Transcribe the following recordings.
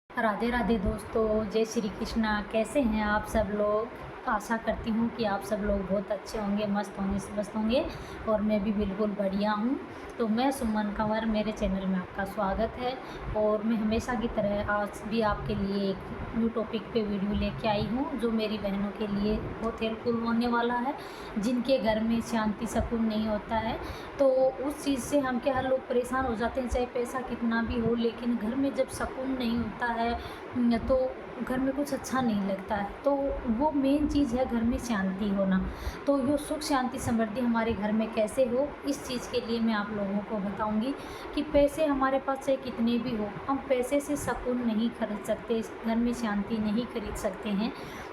राधे राधे दोस्तों, जय श्री कृष्णा। कैसे हैं आप सब लोग? आशा करती हूँ कि आप सब लोग बहुत अच्छे होंगे, मस्त होंगे, स्वस्थ होंगे और मैं भी बिल्कुल बढ़िया हूँ। तो मैं सुमन कंवर, मेरे चैनल में आपका स्वागत है। और मैं हमेशा की तरह आज भी आपके लिए एक न्यू टॉपिक पे वीडियो लेके आई हूँ, जो मेरी बहनों के लिए बहुत हेल्पफुल होने वाला है, जिनके घर में शांति सुकून नहीं होता है। तो उस चीज़ से हम क्या, लोग परेशान हो जाते हैं, चाहे पैसा कितना भी हो, लेकिन घर में जब सुकून नहीं होता है तो घर में कुछ अच्छा नहीं लगता है। तो वो मेन चीज़ है घर में शांति होना। तो ये सुख शांति समृद्धि हमारे घर में कैसे हो, इस चीज़ के लिए मैं आप लोगों को बताऊंगी कि पैसे हमारे पास चाहे कितने भी हो, हम पैसे से सुकून नहीं खरीद सकते, घर में शांति नहीं खरीद सकते हैं।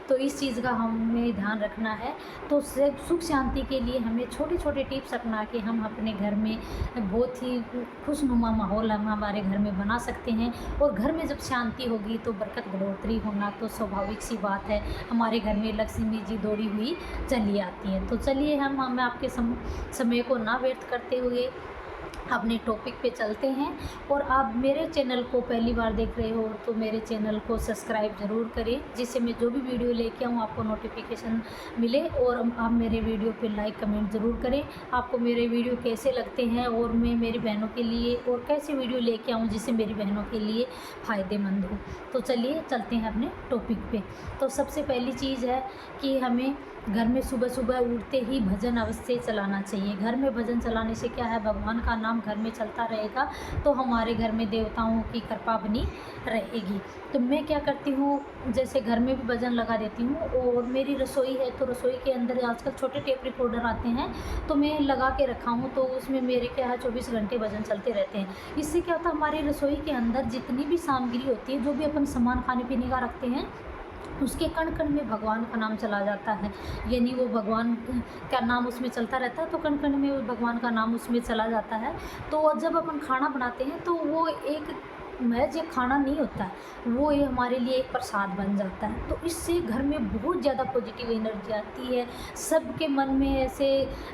तो इस चीज़ का हमें ध्यान रखना है। तो सुख शांति के लिए हमें छोटे छोटे टिप्स अपना के हम अपने घर में बहुत ही खुशनुमा माहौल हम हमारे घर में बना सकते हैं। और घर में जब शांति होगी तो बरकत बढ़ोतरी होना तो स्वाभाविक सी बात है। हमारे घर में लक्ष्मी जी दौड़ी हुई चली आती हैं। तो चलिए हम आपके समय को ना व्यर्थ करते हुए अपने टॉपिक पे चलते हैं। और आप मेरे चैनल को पहली बार देख रहे हो तो मेरे चैनल को सब्सक्राइब ज़रूर करें, जिससे मैं जो भी वीडियो लेके आऊँ आपको नोटिफिकेशन मिले। और आप मेरे वीडियो पे लाइक कमेंट ज़रूर करें, आपको मेरे वीडियो कैसे लगते हैं और मैं मेरी बहनों के लिए और कैसे वीडियो लेके आऊँ जिससे मेरी बहनों के लिए फ़ायदेमंद हो। तो चलिए चलते हैं अपने टॉपिक पे। तो सबसे पहली चीज़ है कि हमें घर में सुबह सुबह उठते ही भजन अवश्य चलाना चाहिए। घर में भजन चलाने से क्या है, भगवान का नाम घर में चलता रहेगा तो हमारे घर में देवताओं की कृपा बनी रहेगी। तो मैं क्या करती हूँ, जैसे घर में भी भजन लगा देती हूँ। और मेरी रसोई है तो रसोई के अंदर आजकल छोटे टेप रिकॉर्डर आते हैं, तो मैं लगा के रखा हूँ। तो उसमें मेरे क्या है 24 घंटे भजन चलते रहते हैं। इससे क्या होता है, हमारी रसोई के अंदर जितनी भी सामग्री होती है, जो भी अपन सामान खाने पीने का रखते हैं, उसके कण कण में भगवान का नाम चला जाता है। यानी वो भगवान का नाम उसमें चलता रहता है, तो कण कण में वो भगवान का नाम उसमें चला जाता है। तो जब अपन खाना बनाते हैं तो वो एक महज ये खाना नहीं होता है, वो ये हमारे लिए एक प्रसाद बन जाता है। तो इससे घर में बहुत ज़्यादा पॉजिटिव एनर्जी आती है, सबके मन में ऐसे,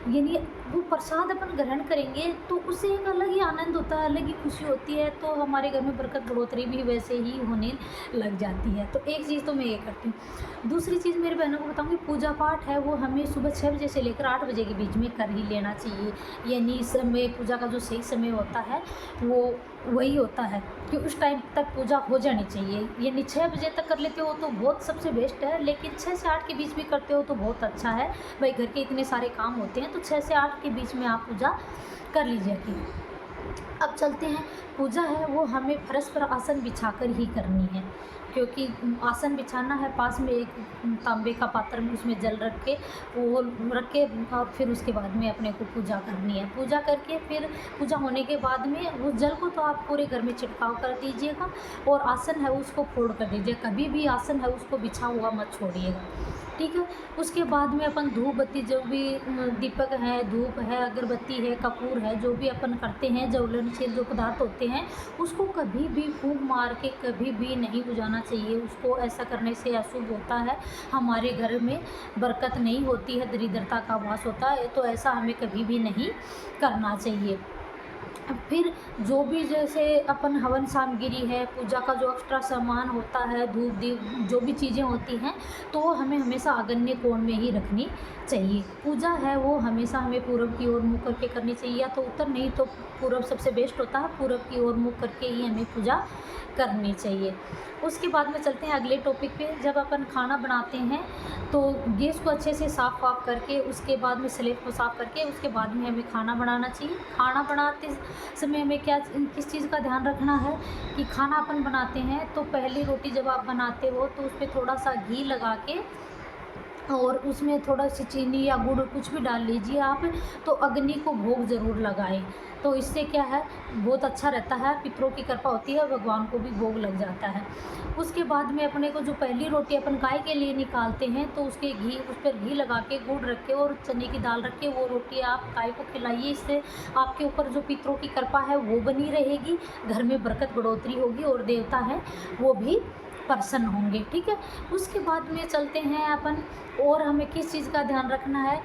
यानी वो प्रसाद अपन ग्रहण करेंगे तो उससे एक अलग ही आनंद होता है, अलग ही खुशी होती है। तो हमारे घर में बरकत बढ़ोतरी भी वैसे ही होने लग जाती है। तो एक चीज़ तो मैं ये करती हूँ। दूसरी चीज़ मेरे बहनों को बताऊँगी, पूजा पाठ है वो हमें सुबह 6 बजे से लेकर 8 बजे के बीच में कर ही लेना चाहिए। यानी इस समय पूजा का जो सही समय होता है वो वही होता है कि उस टाइम तक पूजा हो जानी चाहिए। यानी 6 बजे तक कर लेते हो तो बहुत सबसे बेस्ट है, लेकिन 6 से 8 के बीच भी करते हो तो बहुत अच्छा है। भाई घर के इतने सारे काम होते हैं, तो 6 से 8 के बीच में आप पूजा कर लीजिए। अब चलते हैं, पूजा है वो हमें फर्श पर आसन बिछाकर ही करनी है, क्योंकि आसन बिछाना है। पास में एक तांबे का पात्र में उसमें जल रख के वो रख के और फिर उसके बाद में अपने को पूजा करनी है। पूजा करके फिर पूजा होने के बाद में वो जल को तो आप पूरे घर में छिड़काव कर दीजिएगा और आसन है उसको फोड़ कर दीजिए। कभी भी आसन है उसको बिछा हुआ मत छोड़िएगा, ठीक है। उसके बाद में अपन धूप बत्ती, जो भी दीपक है, धूप है, अगरबत्ती है, कपूर है, जो भी अपन करते हैं, ज्वलनशील जो पदार्थ होते हैं, उसको कभी भी फूंक मार के कभी भी नहीं बुझाना चाहिए। उसको ऐसा करने से अशुभ होता है, हमारे घर में बरकत नहीं होती है, दरिद्रता का वास होता है। तो ऐसा हमें कभी भी नहीं करना चाहिए। फिर जो भी जैसे अपन हवन सामग्री है, पूजा का जो एक्स्ट्रा सामान होता है, धूप दीप जो भी चीज़ें होती हैं, तो वो हमें हमेशा आग्नेय कोण में ही रखनी चाहिए। पूजा है वो हमेशा हमें पूर्व की ओर मुँह करके करनी चाहिए, या तो उत्तर, नहीं तो पूर्व सबसे बेस्ट होता है। पूर्व की ओर मुँह करके ही हमें पूजा करनी चाहिए। उसके बाद में चलते हैं अगले टॉपिक पे। जब अपन खाना बनाते हैं तो गैस को अच्छे से साफ़ वाफ करके, उसके बाद में स्लेब को साफ़ करके, उसके बाद में हमें खाना बनाना चाहिए। खाना बनाते समय हमें किस चीज़ का ध्यान रखना है कि खाना अपन बनाते हैं तो पहली रोटी जब आप बनाते हो तो उस पर थोड़ा सा घी लगा के और उसमें थोड़ा सी चीनी या गुड़ कुछ भी डाल लीजिए आप, तो अग्नि को भोग ज़रूर लगाएं। तो इससे क्या है, बहुत अच्छा रहता है, पितरों की कृपा होती है, भगवान को भी भोग लग जाता है। उसके बाद में अपने को जो पहली रोटी अपन गाय के लिए निकालते हैं तो उस पर घी लगा के, गुड़ रख के और चने की दाल रख के वो रोटी आप गाय को खिलाइए। इससे आपके ऊपर जो पितरों की कृपा है वो बनी रहेगी, घर में बरकत बढ़ोतरी होगी और देवता है वो भी प्रसन्न होंगे, ठीक है। उसके बाद में चलते हैं अपन, और हमें किस चीज़ का ध्यान रखना है,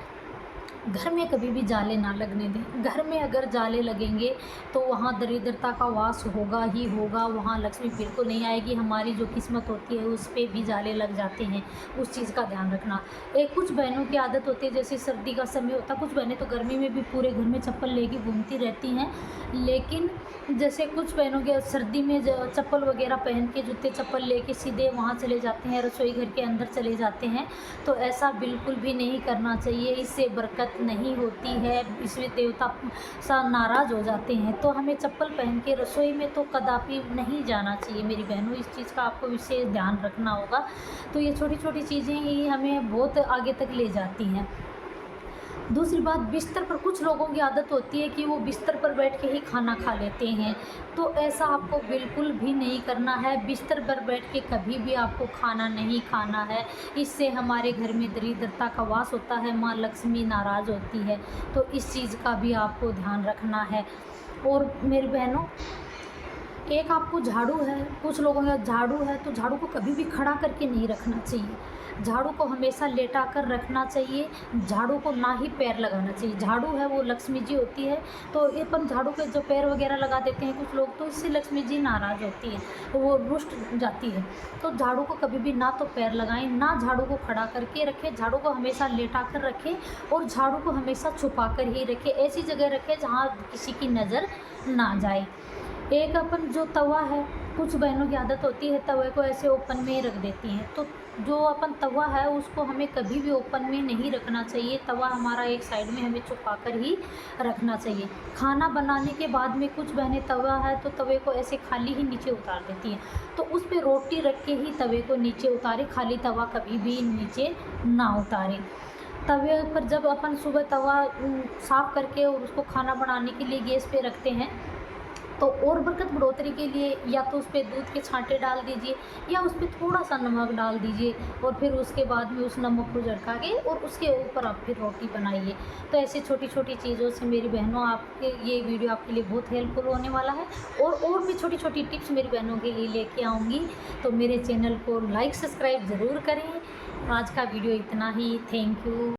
घर में कभी भी जाले ना लगने दें। घर में अगर जाले लगेंगे तो वहाँ दरिद्रता का वास होगा ही होगा, वहाँ लक्ष्मी बिल्कुल नहीं आएगी। हमारी जो किस्मत होती है उस पे भी जाले लग जाते हैं, उस चीज़ का ध्यान रखना। एक कुछ बहनों की आदत होती है, जैसे सर्दी का समय होता है, कुछ बहनें तो गर्मी में भी पूरे घर में चप्पल लेके घूमती रहती हैं, लेकिन जैसे कुछ बहनों के सर्दी में चप्पल वगैरह पहन के, जूते चप्पल लेके सीधे वहाँ चले जाते हैं, रसोई घर के अंदर चले जाते हैं। तो ऐसा बिल्कुल भी नहीं करना चाहिए, इससे बरकत नहीं होती है, इसमें देवता सा नाराज़ हो जाते हैं। तो हमें चप्पल पहन के रसोई में तो कदापि नहीं जाना चाहिए मेरी बहनों, इस चीज़ का आपको विशेष ध्यान रखना होगा। तो ये छोटी छोटी चीज़ें ही हमें बहुत आगे तक ले जाती हैं। दूसरी बात, बिस्तर पर कुछ लोगों की आदत होती है कि वो बिस्तर पर बैठ के ही खाना खा लेते हैं, तो ऐसा आपको बिल्कुल भी नहीं करना है। बिस्तर पर बैठ के कभी भी आपको खाना नहीं खाना है, इससे हमारे घर में दरिद्रता का वास होता है, माँ लक्ष्मी नाराज़ होती है। तो इस चीज़ का भी आपको ध्यान रखना है। और मेरी बहनों, एक आपको झाड़ू है, कुछ लोगों का झाड़ू है तो झाड़ू को कभी भी खड़ा करके नहीं रखना चाहिए, झाड़ू को हमेशा लेटा कर रखना चाहिए। झाड़ू को ना ही पैर लगाना चाहिए। झाड़ू है वो लक्ष्मी जी होती है, तो ये अपन झाड़ू के जो पैर वगैरह लगा देते हैं कुछ लोग, तो इससे लक्ष्मी जी नाराज़ होती है, तो वो रुष्ट जाती है। तो झाड़ू को कभी भी ना तो पैर लगाएं, ना झाड़ू को खड़ा करके रखें, झाड़ू को हमेशा लेटा कर रखें और झाड़ू को हमेशा छुपा कर ही रखें, ऐसी जगह रखें जहाँ किसी की नज़र ना जाए। एक अपन जो तवा है, कुछ बहनों की आदत होती है तवे को ऐसे ओपन में ही रख देती हैं, तो जो अपन तवा है उसको हमें कभी भी ओपन में नहीं रखना चाहिए। तवा हमारा एक साइड में हमें छुपा कर ही रखना चाहिए। खाना बनाने के बाद में कुछ बहनें तवा है तो तवे को ऐसे खाली ही नीचे उतार देती हैं, तो उस पर रोटी रख के ही तवे को नीचे उतारें, खाली तवा कभी भी नीचे ना उतारें। तवे पर जब अपन सुबह तवा साफ़ करके और उसको खाना बनाने के लिए गैस पे रखते हैं, तो और बरकत बढ़ोतरी के लिए या तो उस पर दूध के छांटे डाल दीजिए या उस पर थोड़ा सा नमक डाल दीजिए, और फिर उसके बाद में उस नमक को झटका के और उसके ऊपर आप फिर रोटी बनाइए। तो ऐसी छोटी छोटी चीज़ों से मेरी बहनों आपके ये वीडियो आपके लिए बहुत हेल्पफुल होने वाला है, और भी छोटी छोटी टिप्स मेरी बहनों के लिए लेके आऊँगी। तो मेरे चैनल को लाइक सब्सक्राइब ज़रूर करें। आज का वीडियो इतना ही। Thank you.